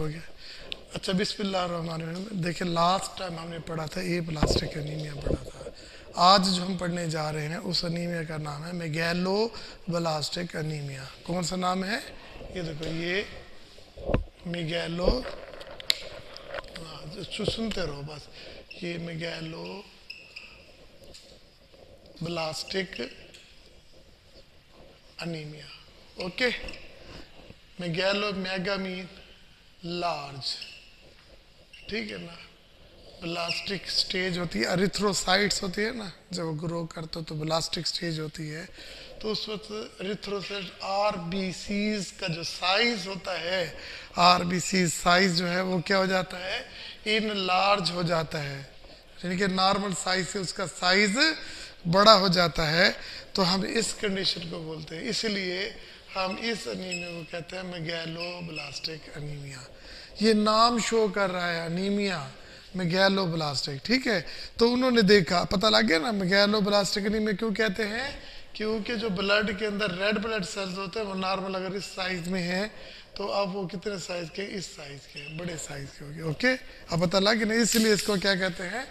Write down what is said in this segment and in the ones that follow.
हो गया। अच्छा बिस्मिल्लाहिर्रहमानिर्रहीम। देखिए लास्ट टाइम हमने पढ़ा था ए प्लास्टिक एनीमिया पढ़ा था। आज जो हम पढ़ने जा रहे हैं उस एनीमिया का नाम है मेगैलो ब्लास्टिक एनीमिया। कौन सा नाम है? ये देखो, ये मेगैलो, सुनते रहो बस। ये megaloblastic anaemia. Okay, megalo, mega mean large, ठीक है ना। ब्लास्टिक स्टेज होती है, एरिथ्रोसाइट्स होती है ना, जब ग्रो करते हो तो ब्लास्टिक स्टेज होती है। तो उस वक्त एरिथ्रोसाइट आरबीसीज का जो साइज होता है, आरबीसी साइज जो है वो क्या हो जाता है, इन लार्ज हो जाता है, यानी कि नॉर्मल साइज से उसका साइज बड़ा हो जाता है। तो हम इस कंडीशन को बोलते हैं, इसलिए हम इस अनीमिया को कहते हैं मेगैलो ब्लास्टिक अनीमिया। ये नाम शो कर रहा है अनीमिया मेगैलो ब्लास्टिक, ठीक है। तो उन्होंने देखा, पता लग गया ना मेगैलो ब्लास्टिक अनीमिया क्यों कहते हैं, क्योंकि जो ब्लड के अंदर रेड ब्लड सेल्स होते हैं वो नॉर्मल अगर इस साइज में है तो अब वो कितने साइज के, इस साइज के, बड़े साइज के हो गए। ओके, अब पता लग गया ना, इसलिए इसको क्या कहते हैं,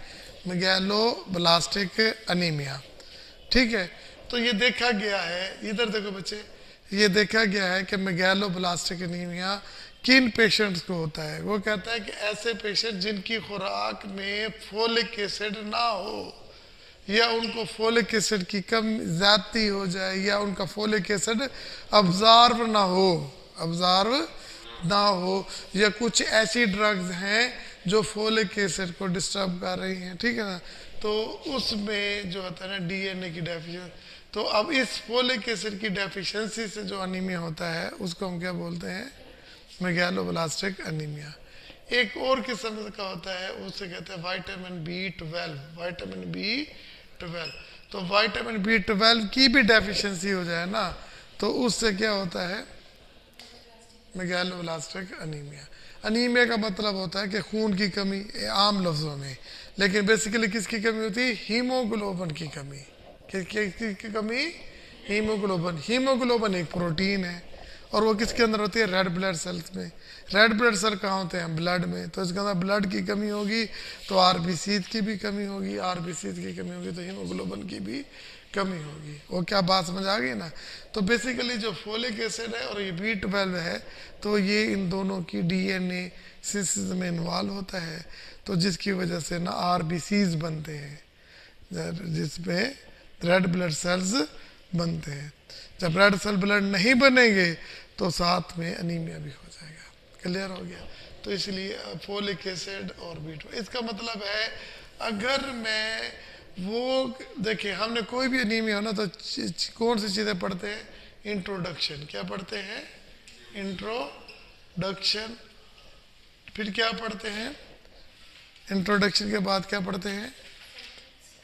मेगैलो ब्लास्टिक अनीमिया, ठीक है। तो ये देखा गया है, इधर देखो बच्चे, ये देखा गया है कि मेगैलो ब्लास्टिक एनीमिया किन पेशेंट्स को होता है। वो कहता है कि ऐसे पेशेंट जिनकी खुराक में फोलिक एसिड ना हो, या उनको फोलिक एसिड की कम ज्यादती हो जाए, या उनका फोलिक एसिड अब्जॉर्ब ना हो, अब्जॉर्ब ना हो, या कुछ ऐसी ड्रग्स हैं जो फोलिक एसिड को डिस्टर्ब कर रही हैं, ठीक है ना। तो उसमें जो होता है ना डीएनए की डेफिशिएंसी, तो अब इस फोलिक एसिड की डेफिशिएंसी से जो अनीमिया होता है उसको हम क्या बोलते हैं, मेगैलोब्लास्टिक अनीमिया। एक और किस्म का होता है, उसे कहते हैं विटामिन बी 12, विटामिन बी 12। तो विटामिन बी 12 की भी डेफिशिएंसी हो जाए ना तो उससे क्या होता है, मेगैलोब्लास्टिक अनीमिया। अनीमिया का मतलब होता है कि खून की कमी, आम लफ्ज़ों में, लेकिन बेसिकली किसकी कमी होती है, हीमोग्लोबिन की कमी। किसकी कमी, हीमोग्लोबिन। हीमोग्लोबिन एक प्रोटीन है और वो किसके अंदर होती है, रेड ब्लड सेल्स में। रेड ब्लड सेल कहाँ होते हैं, ब्लड में। तो इसके अंदर ब्लड की कमी होगी तो आरबीसी की भी कमी होगी, आरबीसी की कमी होगी तो हीमोग्लोबिन की भी कमी होगी। वो क्या बात समझ आ गई ना। तो बेसिकली जो फोलिक एसिड है और ये बी 12 है, तो ये इन दोनों की डीएनए सिंथेसिस में इन्वॉल्व होता है, तो जिसकी वजह से ना आरबीसीज बनते हैं, जिसमें रेड ब्लड सेल्स बनते हैं। जब रेड सेल ब्लड नहीं बनेंगे तो साथ में अनीमिया भी हो जाएगा। क्लियर हो गया। तो इसलिए फोलिक एसिड और बी 12, इसका मतलब है अगर मैं वो, देखिए हमने कोई भी अनीमिया हो ना तो कौन सी चीज़ें पढ़ते हैं, इंट्रोडक्शन। क्या पढ़ते हैं, इंट्रोडक्शन। फिर क्या पढ़ते हैं, इंट्रोडक्शन के बाद क्या पढ़ते हैं,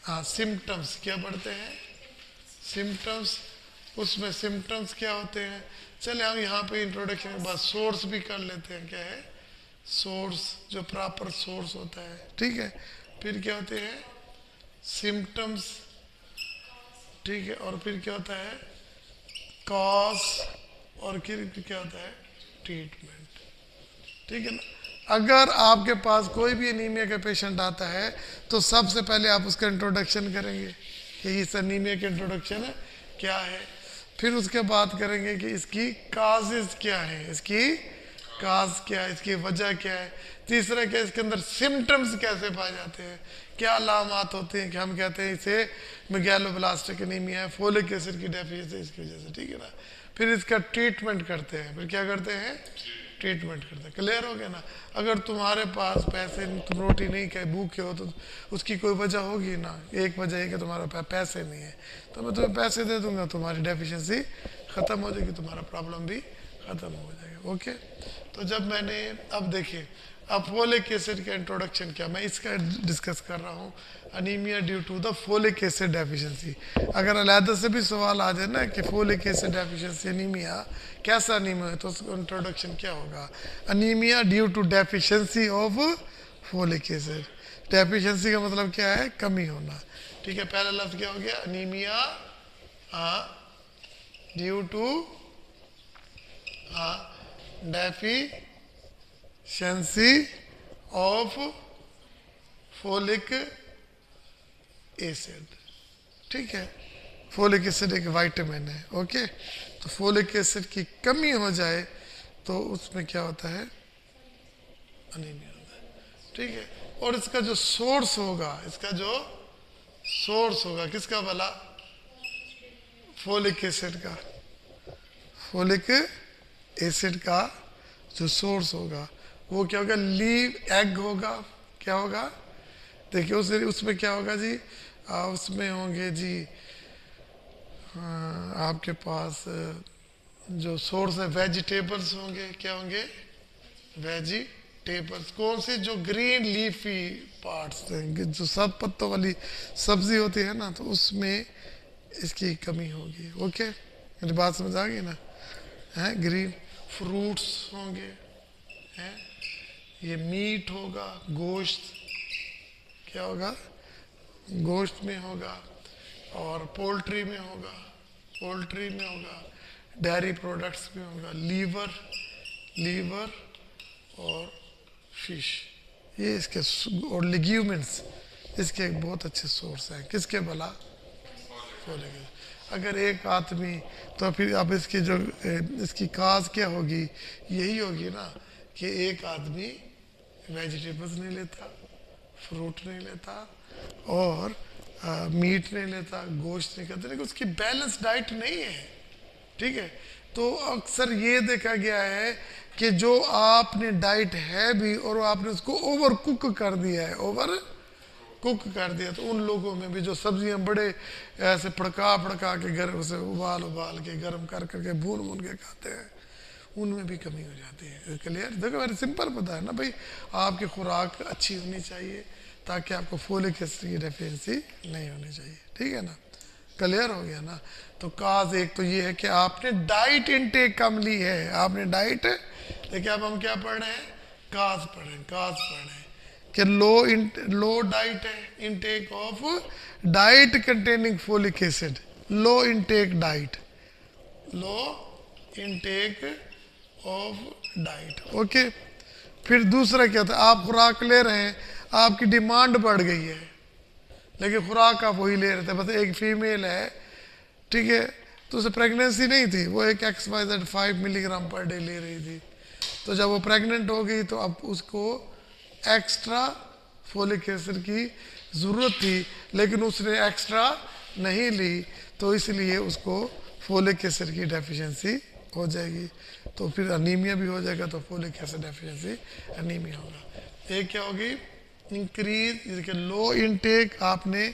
हाँ सिम्टम्स। क्या पढ़ते हैं, सिम्टम्स। उसमें सिम्टम्स क्या होते हैं, चले हम यहाँ पे इंट्रोडक्शन के बाद सोर्स भी कर लेते हैं। क्या है, सोर्स, जो प्रॉपर सोर्स होता है, ठीक है। फिर क्या होते हैं, सिम्टम्स, ठीक है। और फिर क्या होता है, कॉज, और फिर क्या होता है, ट्रीटमेंट, ठीक है ना। अगर आपके पास कोई भी एनीमिया का पेशेंट आता है तो सबसे पहले आप उसका इंट्रोडक्शन करेंगे कि इस एनीमिया के इंट्रोडक्शन है क्या है। फिर उसके बाद करेंगे कि इसकी काजेज क्या है, इसकी काज क्या है, इसकी वजह क्या है। तीसरा क्या, इसके अंदर सिम्टम्स कैसे पाए जाते हैं, क्या अलामात होते हैं कि हम कहते हैं इसे मेगैलोब्लास्टिक एनीमिया है, फोलिक एसिड की डेफिशिएंसी इसकी वजह से, ठीक है ना। फिर इसका ट्रीटमेंट करते हैं। फिर क्या करते हैं, ट्रीटमेंट करते हैं। क्लियर हो गया ना। अगर तुम्हारे पास पैसे, तुम रोटी नहीं खाए, भूखे हो, तो उसकी कोई वजह होगी ना। एक वजह है कि तुम्हारे पास पैसे नहीं है, तो मैं तुम्हें पैसे दे दूंगा, तुम्हारी डेफिशिएंसी ख़त्म हो जाएगी, तुम्हारा प्रॉब्लम भी ख़त्म हो जाएगा। ओके, तो जब मैंने, अब देखिए, अब फोलिक एसिड का इंट्रोडक्शन क्या, मैं इसका डिस्कस कर रहा हूँ, anaemia due to the folic acid deficiency. अगर अलहदा से भी सवाल आ जाए ना कि फोलिक एसिड डेफिशिएंसी अनीमिया कैसा अनीमिया है, तो उसका इंट्रोडक्शन क्या होगा, anaemia due to deficiency of folic acid. Deficiency का मतलब क्या है, कमी होना, ठीक है। पहला लफ्ज क्या हो गया, anaemia due to deficiency deficiency of folic acid, ठीक है। फोलिक एसिड एक विटामिन है, ओके। तो फोलिक एसिड की कमी हो जाए तो उसमें क्या होता है, अनीमिया होता है, ठीक है। और इसका जो सोर्स होगा, इसका जो सोर्स होगा किसका भला, फोलिक एसिड का, फोलिक एसिड का जो सोर्स होगा वो क्या होगा, लीव एग होगा, क्या होगा, देखिए उसमें क्या होगा जी, उसमें होंगे जी आपके पास जो सोर्स है वेजिटेबल्स होंगे, क्या होंगे, वेजिटेबल्स। कौन सी, जो ग्रीन लीफी पार्ट्स हैं, जो सब पत्तों वाली सब्जी होती है ना, तो उसमें इसकी कमी होगी, ओके। मेरी बात समझ आ गई ना, है। ग्रीन फ्रूट्स होंगे, हैं, ये मीट होगा, गोश्त, क्या होगा, गोश्त में होगा, और पोल्ट्री में होगा, पोल्ट्री में होगा, डेयरी प्रोडक्ट्स में होगा, लीवर, लीवर और फिश, ये इसके और लिग्यूमेंट्स इसके एक बहुत अच्छे सोर्स हैं, किसके भला, फोलिक एसिड। अगर एक आदमी, तो फिर अब इसकी जो इसकी काज क्या होगी, यही होगी ना कि एक आदमी वेजिटेबल्स नहीं लेता, फ्रूट नहीं लेता, और मीट नहीं लेता, गोश्त नहीं खाता, लेकिन उसकी बैलेंस डाइट नहीं है, ठीक है। तो अक्सर ये देखा गया है कि जो आपने डाइट है भी और आपने उसको ओवर कुक कर दिया है, ओवर कुक कर दिया, तो उन लोगों में भी जो सब्जियां बड़े ऐसे फड़का के गर्म से उबाल के गर्म कर करके भून के खाते हैं, उनमें भी कमी हो जाती है। क्लियर, देखो वेरी सिंपल पता है ना भाई, आपकी खुराक अच्छी होनी चाहिए ताकि आपको फोलिक एसिड की डेफिशिएंसी नहीं होनी चाहिए, ठीक है ना। क्लियर हो गया ना। तो काज एक तो ये है कि आपने डाइट इनटेक कम ली है, आपने डाइट, देखिए अब हम क्या पढ़ रहे हैं, काज पढ़ रहे हैं, काज पढ़ रहे हैं कि लो डाइट है, intake of diet containing folic acid, low intake diet, low intake of diet, okay. फिर दूसरा क्या था, आप खुराक ले रहे हैं, आपकी डिमांड बढ़ गई है, लेकिन खुराक आप वही ले रहे थे, बस एक फीमेल है, ठीक है, तो उसे प्रेगनेंसी नहीं थी, वो एक XYZ 5 मिलीग्राम पर डे ले रही थी, तो जब वो प्रेग्नेंट हो गई तो अब उसको एक्स्ट्रा फोलिक एसिड की ज़रूरत थी, लेकिन उसने एक्स्ट्रा नहीं ली, तो इसलिए उसको फोलिक एसिड की डेफिशिएंसी हो जाएगी, तो फिर अनीमिया भी हो जाएगा, तो फोलिक एसिड डेफिशिएंसी अनीमिया होगा। एक क्या होगी, इंक्रीज, लो इनटेक आपने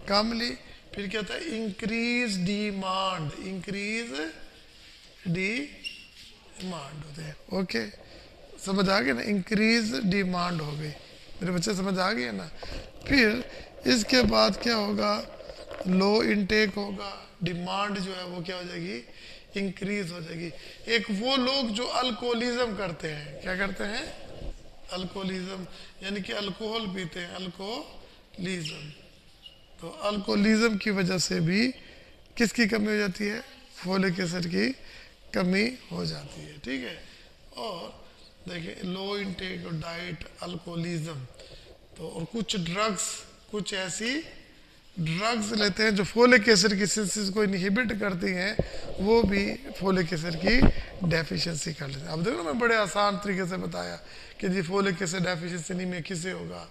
कम ली, फिर क्या होता है, इंक्रीज डिमांड, इंक्रीज डिमांड होते हैं, ओके। समझ आ गया ना, इंक्रीज डिमांड हो गई, मेरे बच्चे समझ आ गए ना। फिर इसके बाद क्या होगा, लो इनटेक होगा, डिमांड जो है वो क्या हो जाएगी, इंक्रीज हो जाएगी। एक वो लोग जो अल्कोहलिज्म करते हैं, क्या करते हैं, अल्कोहलिज्म, यानी कि अल्कोहल पीते हैं, अल्कोहलिज्म, तो अल्कोहलिज्म की वजह से भी किसकी कमी हो जाती है, फोलिक एसिड की कमी हो जाती है, ठीक है। और देखिए लो इनटेक डाइट, अल्कोहलिज्म, तो और कुछ ड्रग्स, कुछ ऐसी ड्रग्स लेते हैं जो फोलिक एसिड की सिंथेसिस को इनहिबिट करती हैं, वो भी फोलिक एसिड की डेफिशिएंसी कर लेते हैं। अब देखो ना, मैं बड़े आसान तरीके से बताया कि जी फोलिक एसिड डेफिशिएंसी नहीं में किसे होगा,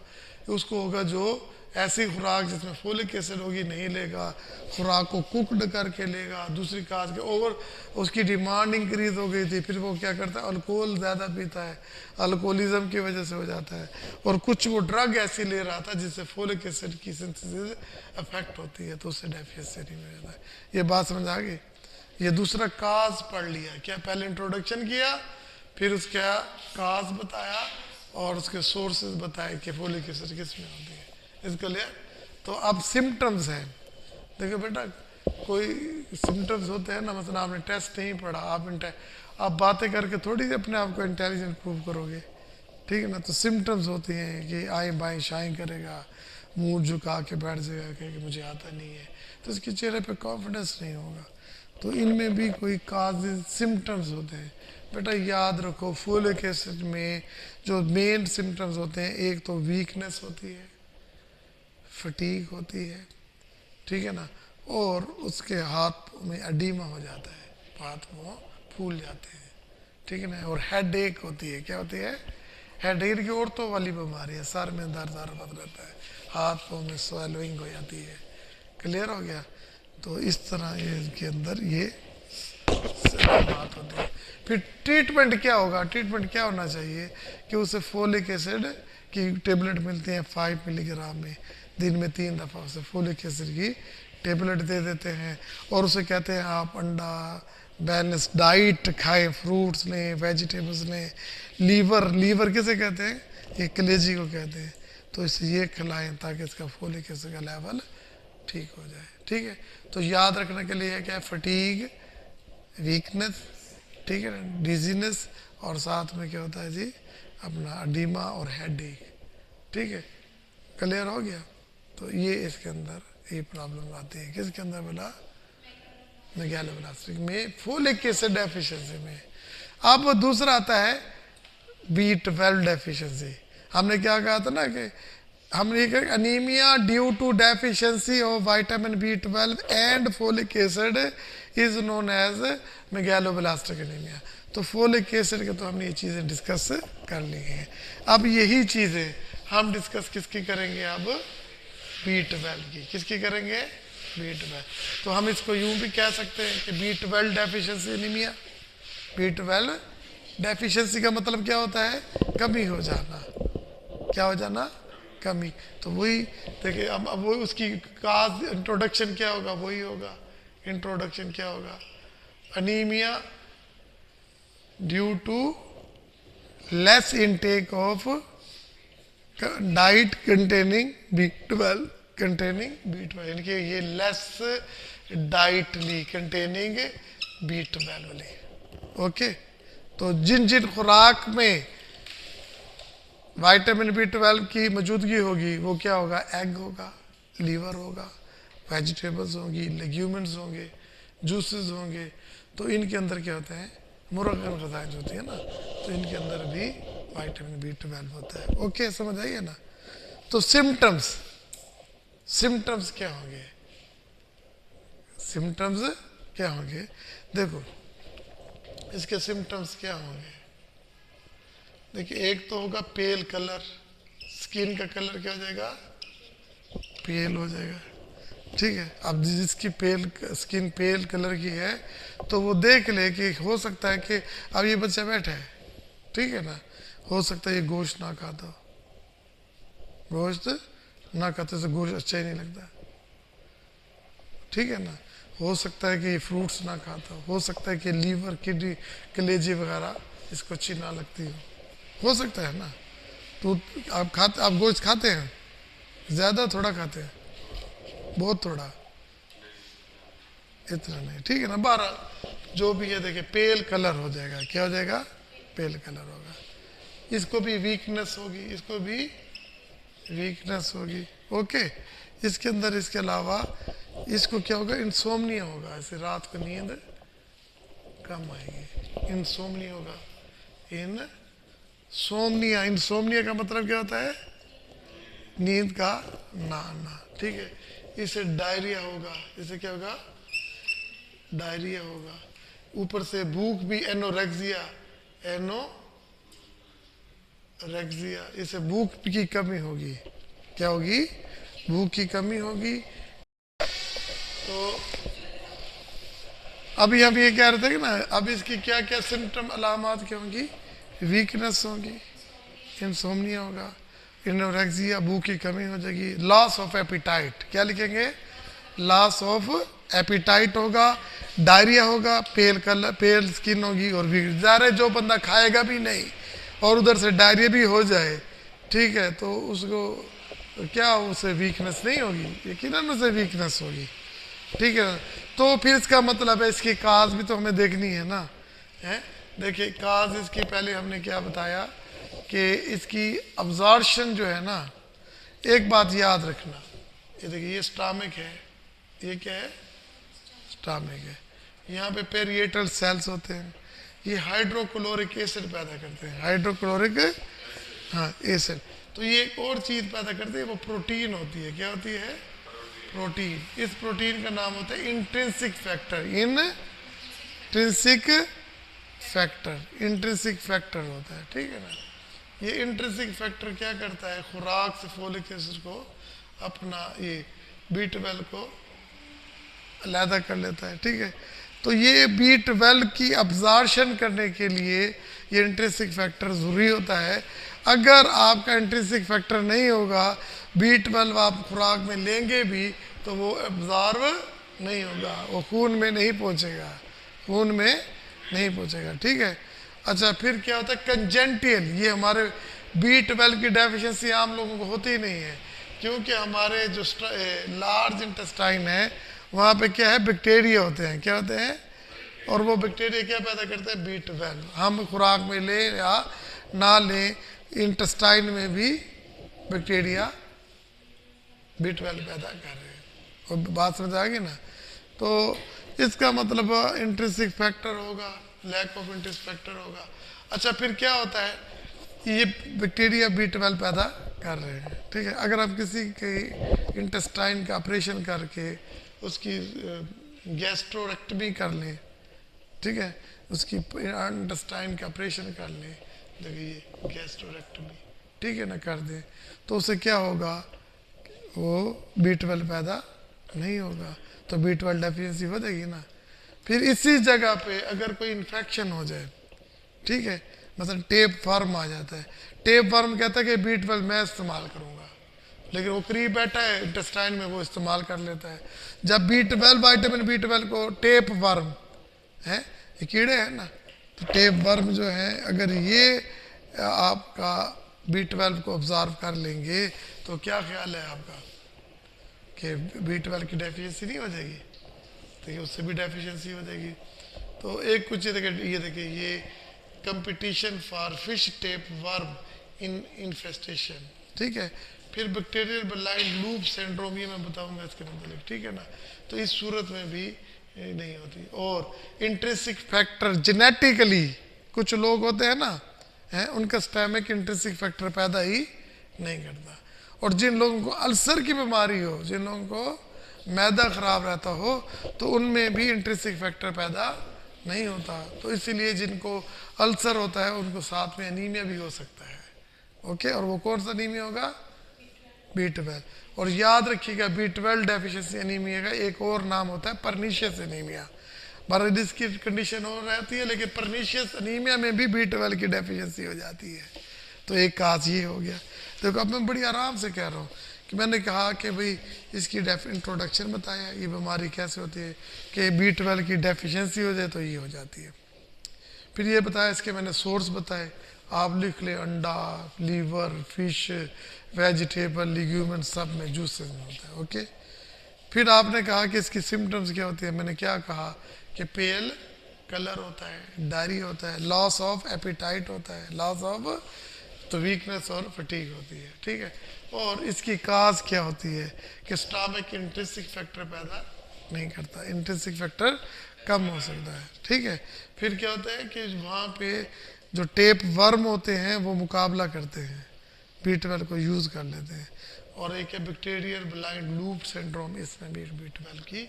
उसको होगा जो ऐसी खुराक जिसमें फोलिक एसिड होगी नहीं लेगा, खुराक को कुकड करके लेगा, दूसरी काज के ओवर उसकी डिमांड इंक्रीज हो गई थी, फिर वो क्या करता है, अल्कोहल ज़्यादा पीता है, अल्कोहलिज्म की वजह से हो जाता है, और कुछ वो ड्रग ऐसी ले रहा था जिससे फोलिक एसिड की सिंथेसिस अफेक्ट होती है, तो उससे डेफिशिएंसी नहीं हो जाता है। ये बात समझ आ गई। ये दूसरा काज पढ़ लिया, क्या पहले इंट्रोडक्शन किया, फिर उसका काज बताया और उसके सोर्सेज बताए कि फोलिक एसिड किस में होती है, इसके लिए। तो अब सिम्टम्स हैं, देखो बेटा कोई सिम्टम्स होते हैं ना, मतलब आपने टेस्ट नहीं पढ़ा, आप बातें करके थोड़ी अपने आप को इंटेलिजेंट प्रूव करोगे, ठीक है ना। तो सिम्टम्स होती हैं कि आई बाई शाइन करेगा, मुंह झुका के बैठ जाएगा कि मुझे आता नहीं है, तो इसके चेहरे पे कॉन्फिडेंस नहीं होगा, तो इनमें भी कोई काजेज सिम्टम्स होते हैं। बेटा याद रखो फोलिक एसिड में जो मेन सिम्टम्स होते हैं, एक तो वीकनेस होती है, फटीग होती है, ठीक है ना, और उसके हाथ में एडीमा हो जाता है, हाथ मुँह फूल जाते हैं, ठीक है ना, और हेड एक होती है। क्या होती है? हेड एक की औरतों वाली बीमारी है, सर में दर्द रहता है, हाथ पाँव में स्वेलिंग हो जाती है। क्लियर हो गया? तो इस तरह ये के अंदर ये बात होती है। फिर ट्रीटमेंट क्या होगा? ट्रीटमेंट क्या होना चाहिए कि उसे फोलिक एसिड की टेबलेट मिलती है 5 मिलीग्राम में, दिन में 3 दफ़ा उसे फोलिक एसिड की टेबलेट दे देते हैं, और उसे कहते हैं आप अंडा बैलेंस डाइट खाएं, फ्रूट्स लें, वेजिटेबल्स लें, लीवर किसे कहते हैं? ये कलेजी को कहते हैं। तो इसे ये खिलाएं ताकि इसका फोलिक एसिड का लेवल ठीक हो जाए। ठीक है, तो याद रखने के लिए क्या है? फटीग, वीकनेस, ठीक है ना, डिजीनेस, और साथ में क्या होता है जी? अपना अडीमा और हेड एक। ठीक है, क्लियर हो गया? तो ये इसके अंदर ये प्रॉब्लम आती है। किसके अंदर बोला? मेगालोब्लास्टिक में, फोलिक एसिड डेफिशिएंसी में। अब दूसरा आता है B12 डेफिशिएंसी। हमने क्या कहा था ना कि हमने कहा anaemia due to deficiency of vitamin B12 and folic acid is known as megaloblastic anaemia. तो फोलिक एसिड के तो हमने ये चीज़ें डिस्कस कर ली हैं। अब यही चीज़ें हम डिस्कस किसकी करेंगे? अब B12 की। किसकी करेंगे? B12। तो हम इसको यूं भी कह सकते हैं कि B12 deficiency anaemia. B12 deficiency का मतलब क्या होता है? कमी हो जाना। क्या हो जाना? कमी। तो वही देखिए, अब वो उसकी काज इंट्रोडक्शन क्या होगा? वही होगा इंट्रोडक्शन। क्या होगा? Anaemia due to less intake of diet containing B12, यानी कि ये लेस डाइटली कंटेनिंग B12 ली। ओके, तो जिन जिन खुराक में विटामिन B12 की मौजूदगी होगी वो क्या होगा? एग होगा, लीवर होगा, वेजिटेबल्स होंगी, लेग्यूमेंट्स होंगे, जूसेस होंगे। तो इनके अंदर क्या होता है? मुरगन ग़िज़ाएं जो होती है ना, तो इनके अंदर भी विटामिन B12 होता है। ओके, समझ आइए ना? तो सिम्टम्स क्या होंगे? सिम्टम्स क्या होंगे? देखो इसके सिम्टम्स क्या होंगे। देखिए, एक तो होगा पेल कलर, स्किन का कलर क्या हो जाएगा? पेल हो जाएगा। ठीक है, अब जिसकी स्किन पेल कलर की है तो वो देख ले कि हो सकता है कि अब ये बच्चा बैठा है, ठीक है ना, हो सकता है ये गोश्त ना खाता हो, गोश्त ना खाते से गोश्त अच्छा ही नहीं लगता, ठीक है ना, हो सकता है कि फ्रूट्स ना खाता हो सकता है कि लीवर, किडनी, कलेजी वगैरह इसको अच्छी ना लगती हो सकता है ना। तो आप गोश्त खाते हैं? ज़्यादा थोड़ा खाते हैं? बहुत थोड़ा, इतना नहीं, ठीक है ना। 12 जो भी है, देखिए पेल कलर हो जाएगा। क्या हो जाएगा? पेल कलर होगा। इसको भी वीकनेस होगी, इसको भी वीकनेस होगी। ओके, इसके अंदर इसके अलावा इसको क्या होगा? इंसोम्निया होगा, ऐसे रात को नींद कम आएगी, इंसोम्निया होगा। इंसोम्निया का मतलब क्या होता है? नींद का ना आना, ठीक है। इसे डायरिया होगा, इसे क्या होगा? डायरिया होगा। ऊपर से भूख भी, एनोरेक्सिया, इसे भूख की कमी होगी। क्या होगी? भूख की कमी होगी। तो अभी हम ये कह रहे थे कि ना, अब इसकी क्या क्या सिम्टम, अलामात क्या होंगी? वीकनेस होगी, इंसोम्निया होगा, एनोरेक्सिया, भूख की कमी हो जाएगी, लॉस ऑफ एपिटाइट। क्या लिखेंगे? लॉस ऑफ एपिटाइट होगा, डायरिया होगा, पेल स्किन होगी, और ज़ाहिर है जो बंदा खाएगा भी नहीं और उधर से डायरिया भी हो जाए, ठीक है, तो उसको क्या, उसे वीकनेस नहीं होगी? यकीनन उसे वीकनेस होगी, ठीक है। तो फिर इसका मतलब है इसकी काज भी तो हमें देखनी है ना, है। देखिए काज इसकी पहले हमने क्या बताया कि इसकी अब्जॉर्प्शन जो है ना, एक बात याद रखना, ये देखिए ये स्टमक है, ये क्या है? स्टमक है, यहाँ पे पेरिएटल सेल्स होते हैं, ये हाइड्रोक्लोरिक एसिड पैदा करते हैं, हाइड्रोक्लोरिक, हाँ, एसिड। तो ये एक और चीज़ पैदा करते हैं, वो प्रोटीन होती है। क्या होती है? प्रोटीन। इस प्रोटीन का नाम होता है intrinsic factor, intrinsic factor, intrinsic factor होता है, ठीक है ना। ये इंट्रिंसिक फैक्टर क्या करता है? खुराक से फोलिक एसिड को अपना ये B12 को अलहदा कर लेता है, ठीक है। तो ये B12 की अब्जॉर्प्शन करने के लिए ये इंट्रिंसिक फैक्टर ज़रूरी होता है। अगर आपका इंट्रिंसिक फैक्टर नहीं होगा, B12 आप खुराक में लेंगे भी तो वो एब्जॉर्ब नहीं होगा, वो खून में नहीं पहुंचेगा, खून में नहीं पहुंचेगा, ठीक है। अच्छा, फिर क्या होता है? कंजेंटियल। ये हमारे B12 की डेफिशिएंसी आम लोगों को होती ही नहीं है, क्योंकि हमारे जो लार्ज इंटेस्टाइन है वहाँ पे क्या है? बैक्टीरिया होते हैं। क्या होते हैं? और वो बैक्टीरिया क्या पैदा करते हैं? B12। हम खुराक में लें या ना लें, इंटेस्टाइन में भी बैक्टीरिया B12 पैदा कर रहे हैं। और बात समझ आ गई ना? तो इसका मतलब इंट्रिंसिक फैक्टर होगा, लैक ऑफ इंट्रिंसिक फैक्टर होगा। अच्छा, फिर क्या होता है? ये बैक्टीरिया B12 पैदा कर रहे हैं, ठीक है। अगर आप किसी के इंटेस्टाइन का ऑपरेशन करके उसकी गैस्ट्रोरेक्टमी कर लें, ठीक है, उसकी इंटेस्टाइन का ऑपरेशन कर लें, देखिए गैस्ट्रोरेक्टमी, ठीक है ना, कर दें, तो उससे क्या होगा? वो B12 पैदा नहीं होगा, तो B12 डेफिशिएंसी हो जाएगी ना। फिर इसी जगह पे अगर कोई इन्फेक्शन हो जाए, ठीक है, मतलब टेप फॉर्म आ जाता है। टेप फॉर्म कहता है कि B12 मैं इस्तेमाल करूँगा, लेकिन वो करीब बैठा है इंटेस्टाइन में, वो इस्तेमाल कर लेता है। जब B12 विटामिन B12 को टेप वर्म है, ये कीड़े हैं ना, तो टेप वर्म जो है, अगर ये आपका B12 को ऑब्जर्व कर लेंगे तो क्या ख्याल है आपका कि B12 की डेफिशिएंसी नहीं हो जाएगी? देखिए उससे भी डेफिशिएंसी हो जाएगी। तो एक कुछ ये देखिए ये competition for fish tape worm in infestation, ठीक है। फिर बैक्टीरियल ब्लाइंड लूप सिंड्रोम, ये मैं बताऊंगा इसके मतलब, ठीक है ना। तो इस सूरत में भी नहीं होती। और इंट्रिंसिक फैक्टर जेनेटिकली कुछ लोग होते हैं ना, हैं, उनका स्टमक इंट्रिंसिक फैक्टर पैदा ही नहीं करता। और जिन लोगों को अल्सर की बीमारी हो, जिन लोगों को मैदा खराब रहता हो, तो उनमें भी इंट्रिंसिक फैक्टर पैदा नहीं होता। तो इसीलिए जिनको अल्सर होता है उनको साथ में एनीमिया भी हो सकता है, ओके। और वो कौन सा एनीमिया होगा? B12। और याद रखिएगा B12 डेफिशिएंसी एनीमिया का एक और नाम होता है परनीशियस एनीमिया। बारह की कंडीशन हो रहती है, लेकिन परनीशियस एनीमिया में भी B12 की डेफिशिएंसी हो जाती है। तो एक काज ये हो गया। देखो अब मैं बड़ी आराम से कह रहा हूँ कि मैंने कहा कि भाई इसकी इंट्रोडक्शन बताया, ये बीमारी कैसे होती है कि B12 की डेफिशिएंसी हो जाए तो ये हो जाती है। फिर ये बताया, इसके मैंने सोर्स बताए, आप लिख ले, अंडा, लीवर, फिश, वेजिटेबल, लिग्यूमेंट, सब में, जूसेस में होता है, ओके। फिर आपने कहा कि इसकी सिम्टम्स क्या होती है? मैंने क्या कहा कि पेल कलर होता है, डायरी होता है, लॉस ऑफ एपिटाइट होता है, लॉस ऑफ, तो वीकनेस और फटीग होती है, ठीक है। और इसकी काज क्या होती है कि स्टमक इंट्रिंसिक फैक्टर पैदा नहीं करता, इंट्रिंसिक फैक्टर कम हो सकता है, ठीक है। फिर क्या होता है कि वहाँ पे जो टेप वर्म होते हैं वो मुकाबला करते हैं, B12 को यूज़ कर लेते हैं। और एक है बैक्टीरियल ब्लाइंड लूप सिंड्रोम, इसमें भी B12 की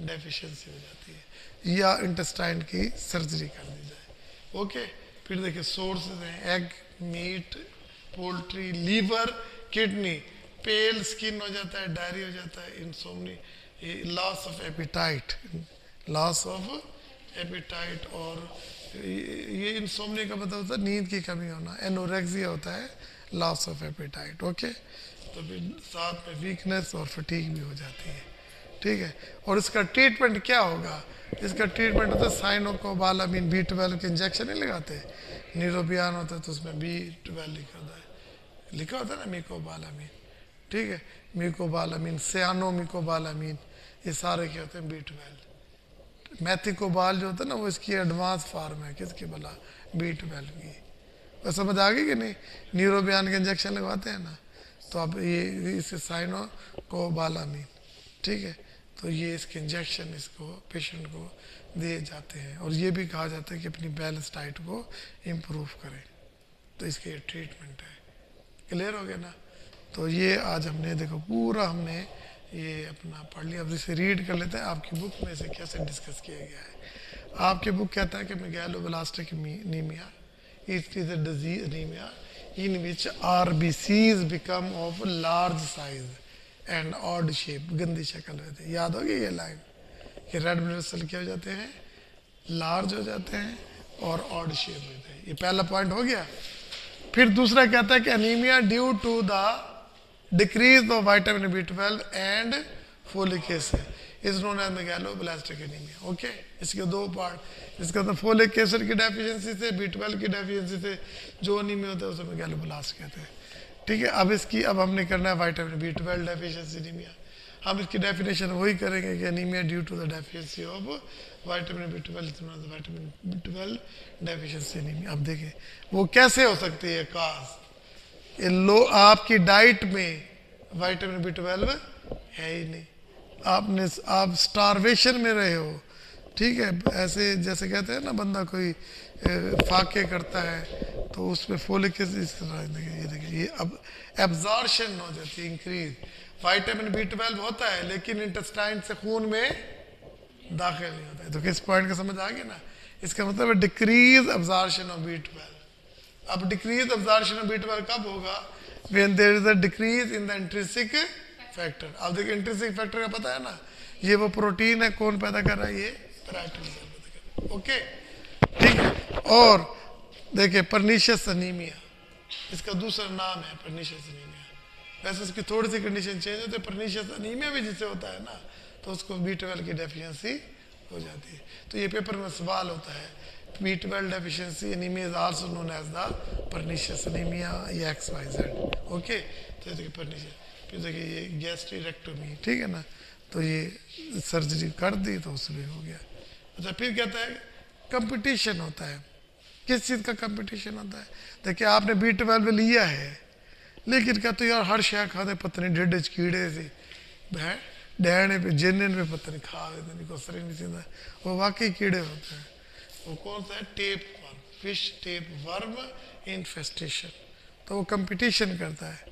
डेफिशिएंसी हो जाती है, या इंटेस्टाइन की सर्जरी कर दी जाए, ओके। फिर देखिए सोर्सेज हैं, egg, meat, poultry, liver, kidney, pale skin हो जाता है, डायरी हो जाता है, insomnia, loss of appetite, loss of appetite. और ये इंसोमनी का मतलब होता है नींद की कमी होना, एनोरेक्सिया होता है, लॉस ऑफ एपिटाइट, ओके। तो फिर साथ में वीकनेस और फटीग भी हो जाती है, ठीक है। और इसका ट्रीटमेंट क्या होगा? इसका ट्रीटमेंट होता है साइनोकोबालामिन, B12 के इंजेक्शन नहीं लगाते, न्यूरोबियान होता है तो उसमें B12 लिखा होता है ना, मिकोबालामिन, ठीक है, मिकोबालामिन, सियानोमिकोबालामिन, ये सारे क्या होते हैं? B12। मैथिकोबाल जो होता है ना, वो इसकी एडवांस फॉर्म है, किसकी भला? B12 की। वो समझ आ गई कि नहीं? न्यूरोबियान के इंजेक्शन लगवाते हैं ना, तो अब ये इसे साइनोकोबालामिन, ठीक है। तो ये इसके इंजेक्शन इसको पेशेंट को दिए जाते हैं, और ये भी कहा जाता है कि अपनी बैलेंस डाइट को इम्प्रूव करें। तो इसके ये ट्रीटमेंट है। क्लियर हो गया ना? तो ये आज हमने देखो पूरा हमने ये अपना पढ़ लिया। अब इसे रीड कर लेते हैं, आपकी बुक में से कैसे डिस्कस किया गया है। आपकी बुक कहता है कि megaloblastic anaemia it is a disease anaemia in which RBCs become of large size and odd shape. गंदी शक्ल होती है, याद होगी ये लाइन कि रेड ब्लड सेल क्या हो जाते हैं, लार्ज हो जाते हैं और ऑड शेप होते हैं। ये पहला पॉइंट हो गया। फिर दूसरा कहता है कि anaemia due to the decrease of vitamin B12 and folic acid is known as megaloblastic anaemia. Okay, इसके दो पार्ट। इसका तो फोलिक एसिड की डेफिशिएंसी से, B12 की डेफिशिएंसी से जो एनीमिया होता है उसे मेगालोब्लास्ट कहते हैं। ठीक है, अब हमने करना है विटामिन B12 डेफिशिएंसी एनीमिया। हम इसकी डेफिनेशन वही करेंगे कि anaemia due to the deficiency of vitamin B12 deficiency anaemia. अब देखें वो कैसे हो सकती है काज। आपकी डाइट में विटामिन B12 है ही नहीं, आप स्टारवेशन में रहे हो। ठीक है, ऐसे जैसे कहते हैं ना, बंदा कोई फाके करता है तो उसमें फोलिक एसिड इस तरह ये देखिए ये अब एब्जॉर्प्शन हो जाती है इंक्रीज। विटामिन B12 होता है लेकिन इंटेस्टाइन से खून में दाखिल नहीं होता है। तो किस पॉइंट का समझ आ गया ना? इसका मतलब है डिक्रीज एब्जॉर्प्शन ऑफ B12। अब डिक्रीज एब्जॉर्प्शन ऑफ B12 कब होगा? When there is a decrease in the intrinsic factor. अब देखिए इंट्रिंसिक फैक्टर का पता है ना, ये वो प्रोटीन है, कौन पैदा कर रहा है? ये पैराइटल सेल पैदा कर रहा है। ओके, ठीक है। और देखिए परनीशियस एनीमिया, इसका दूसरा नाम है परनीशियस एनीमिया। वैसे इसकी थोड़ी सी कंडीशन चेंज होती है। परनीशियस एनीमिया भी जिससे होता है ना, तो उसको B12 की डेफिशिएंसी हो जाती है। तो ये पेपर में सवाल होता है, B12 deficiency anaemia is also known as the pernicious anaemia या XYZ। ओके, तो देखिए परनीशियस। फिर देखिए ये गैस्ट्रेक्टोमी, ठीक है ना, तो ये सर्जरी कर दी तो उसमें हो गया। अच्छा, फिर कहता है कंपटीशन होता है। किस चीज़ का कंपटीशन होता है? देखिए आपने B12 लिया है, लेकिन कहते यार हर शय खाते पता नहीं ढिड च कीड़े से डैने पे जिन्न पे पता नहीं खा देते नहीं को सर नहीं सीधा। वो वाकई कीड़े होते हैं। वो कौन सा है? Tape worm, fish tape worm infestation. तो वो कंपटीशन करता है,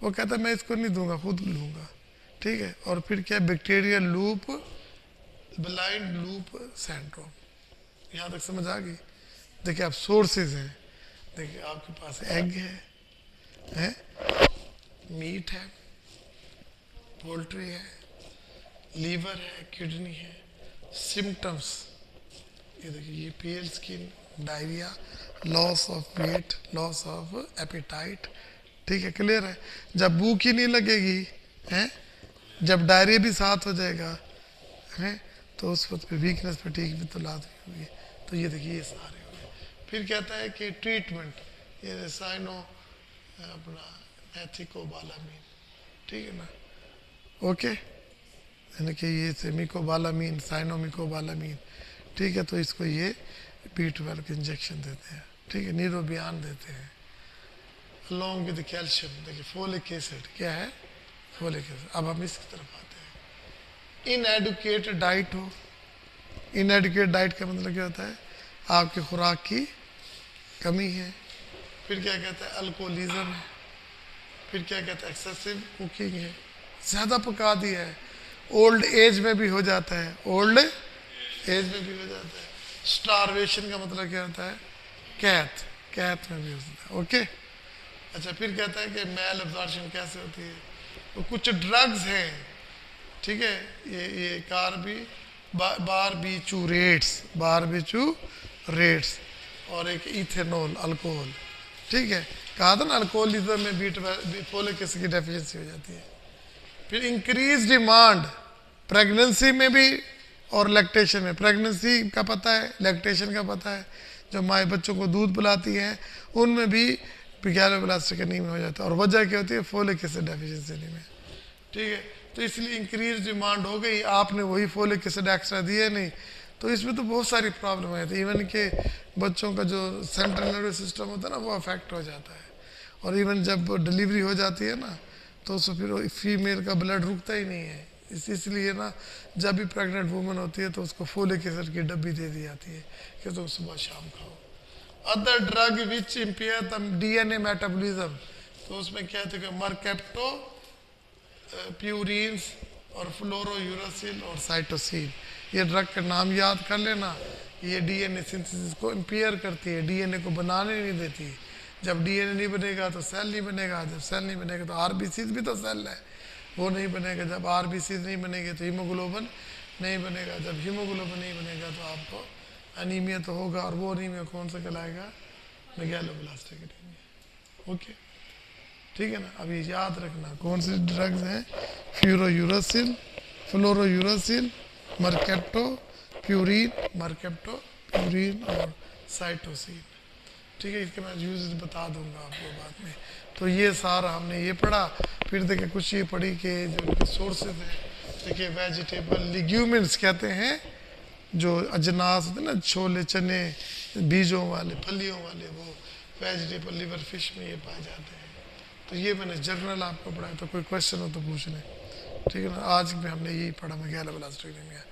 वो कहता है मैं इसको नहीं दूंगा, खुद लूँगा। ठीक है, और फिर क्या? Bacterial loop, blind loop syndrome. यहाँ तक समझ आ गई? देखिए आप सोर्सेज हैं, देखिए आपके पास एग है, मीट है, पोल्ट्री है, लीवर है, किडनी है। सिम्टम्स ये देखिए, ये pale skin, diarrhoea, loss of weight, loss of appetite. ठीक है, क्लियर है? जब भूख ही नहीं लगेगी हैं, जब डायरिया भी साथ हो जाएगा हैं, तो उस वक्त पे वीकनेस फटीग भी तो लाजमी होगी। तो ये देखिए ये सारे हो गए। फिर कहता है कि ट्रीटमेंट, ये साइनो अपना मैथिकोबालामीन, ठीक है ना? ओके, यानी कि ये मिकोबालामीन, साइनोमिकोबालामीन, ठीक है। तो इसको ये B12 के इंजेक्शन देते हैं, ठीक है, नीरोबियान देते हैं अलॉन्ग विद कैल्शियम। देखिए फोलिक एसिड क्या है? Folic acid. अब हम इसकी तरफ आते हैं। इनएडुकेट डाइट हो, इनएडुकेट डाइट का मतलब क्या होता है? आपकी खुराक की कमी है। फिर क्या कहता है? अल्कोहलिज्म है। फिर क्या कहता है? एक्सेसिव कुकिंग है, ज़्यादा पका दिया है। ओल्ड एज में भी हो जाता है, ओल्ड एज में भी हो जाता है। स्टारवेशन का मतलब क्या होता है? कैथ में भी हो जाता है। ओके, अच्छा, फिर कहता है कि मेल एब्जॉर्प्शन कैसे होती है? तो कुछ ड्रग्स हैं, ठीक है, ये बारबिचूरेट्स और एक इथेनॉल अल्कोहल, ठीक है। कहा था ना अल्कोहलिज्म में फोलिक एसिड की डेफिशिएंसी हो जाती है। फिर इंक्रीज डिमांड प्रेगनेंसी में भी और लैक्टेशन में। प्रेगनेंसी का पता है, लैक्टेशन का पता है, जो माएँ बच्चों को दूध पिलाती हैं उनमें भी मेगालोब्लास्टिक एनीमिया हो जाता है। और वजह क्या होती है? फोलिक एसिड डेफिशिएंसी एनीमिया, ठीक है। तो इसलिए इंक्रीज डिमांड हो गई, आपने वही फोलिक एसिड एक्स्ट्रा दिए नहीं, तो इसमें तो बहुत सारी प्रॉब्लम है। तो इवन के बच्चों का जो सेंट्रल नर्वस सिस्टम होता है ना, वो अफेक्ट हो जाता है। और इवन जब डिलीवरी हो जाती है ना, तो उसमें फिर फीमेल का ब्लड रुकता ही नहीं है, इसलिए ना जब भी प्रेग्नेंट वुमन होती है तो उसको फोलिक एसिड की डब्बी दे दी जाती है कि तुम सुबह शाम खाओ। Other drug which impair the DNA metabolism, तो उसमें क्या थे कि मरकेप्टो प्यूरिन्स और फ्लोरोयूरासिल और साइटोसिन, ये ड्रग का नाम याद कर लेना। ये डीएनए सिंथेसिस को इम्पेयर करती है, डीएनए को बनाने नहीं देती। जब डीएनए नहीं बनेगा तो सेल नहीं बनेगा, जब सेल नहीं बनेगा तो आरबीसी भी तो सेल है, वो नहीं बनेगा। जब आरबीसी नहीं बनेगी तो हीमोग्लोबिन नहीं बनेगा, जब हीमोग्लोबिन नहीं बनेगा तो आपको अनीमिया तो होगा, और वो अनीमिया कौन सा कहलाएगा? Megaloblastic anaemia. ओके, ठीक है ना। अभी याद रखना कौन से ड्रग्स हैं, फ्यूरोयूरासिल, फ्लोरोयूरासिल, मरकेप्टो प्यूरिन, मरकेप्टो प्यूरिन और साइटोसिन। ठीक है, इसके मैं यूज बता दूंगा आपको बाद में। तो ये सारा हमने ये पढ़ा। फिर देखिए कुछ ये पढ़ी कि जो इनके सोर्सेज हैं, देखिए वेजिटेबल लिग्यूमेंट्स कहते हैं, जो अजनास होते हैं ना, छोले चने बीजों वाले फलियों वाले, वो वेजिटेबल लिवर फिश में ये पाए जाते हैं। तो ये मैंने जर्नल आपको पढ़ाया, तो कोई क्वेश्चन हो तो पूछ लें। ठीक है ना, आज में हमने यही पढ़ा मेगालोब्लास्टिक एनीमिया।